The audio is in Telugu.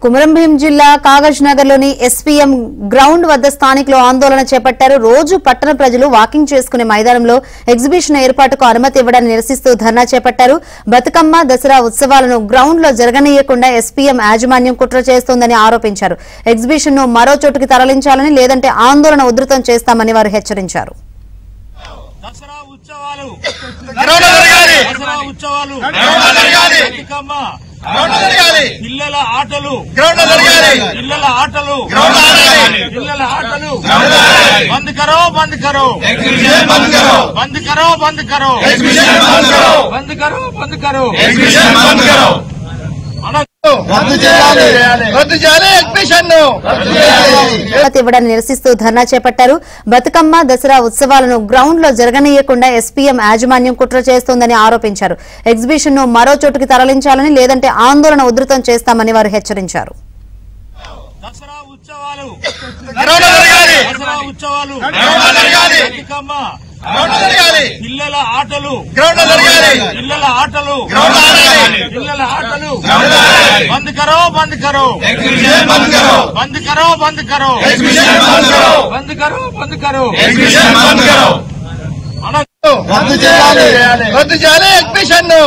కుమరంభీం జిల్లా కాగజ్ నగర్ లోని ఎస్పీఎం గ్రౌండ్ వద్ద స్థానికులు ఆందోళన చేపట్టారు. రోజు పట్టణ ప్రజలు వాకింగ్ చేసుకునే మైదానంలో ఎగ్జిబిషన్ ఏర్పాటుకు అనుమతి ఇవ్వడాన్ని నిరసిస్తూ ధర్నా చేపట్టారు. బతుకమ్మ దసరా ఉత్సవాలను గ్రౌండ్ లో జరగనీయకుండా ఎస్పీఎం యాజమాన్యం కుట్ర చేస్తోందని ఆరోపించారు. ఎగ్జిబిషన్ ను మరో చోటుకి తరలించాలని లేదంటే ఆందోళన ఉధృతం చేస్తామని వారు హెచ్చరించారు. పిల్లల ఆటలు బంద్ కరో బంద్ కరో బంద్ కరో బంద్ కరో బంద్ కరో బంద్ కరో ఇవ్వడాన్ని నిరసిస్తూ ధర్నా చేపట్టారు. బతుకమ్మ దసరా ఉత్సవాలను గ్రౌండ్ లో జరగనీయకుండా ఎస్పీఎం యాజమాన్యం కుట్ర చేస్తోందని ఆరోపించారు. ఎగ్జిబిషన్ ను మరో చోటుకి తరలించాలని లేదంటే ఆందోళన ఉధృతం చేస్తామని వారు హెచ్చరించారు. పిల్లల ఆటలు బంద్ కరో బంద్ కరో బంద్ కరో బంద్ కరో బంద్ కరో బంద్ కరో రద్దు చేయాలి ఎగ్జిబిషన్ ను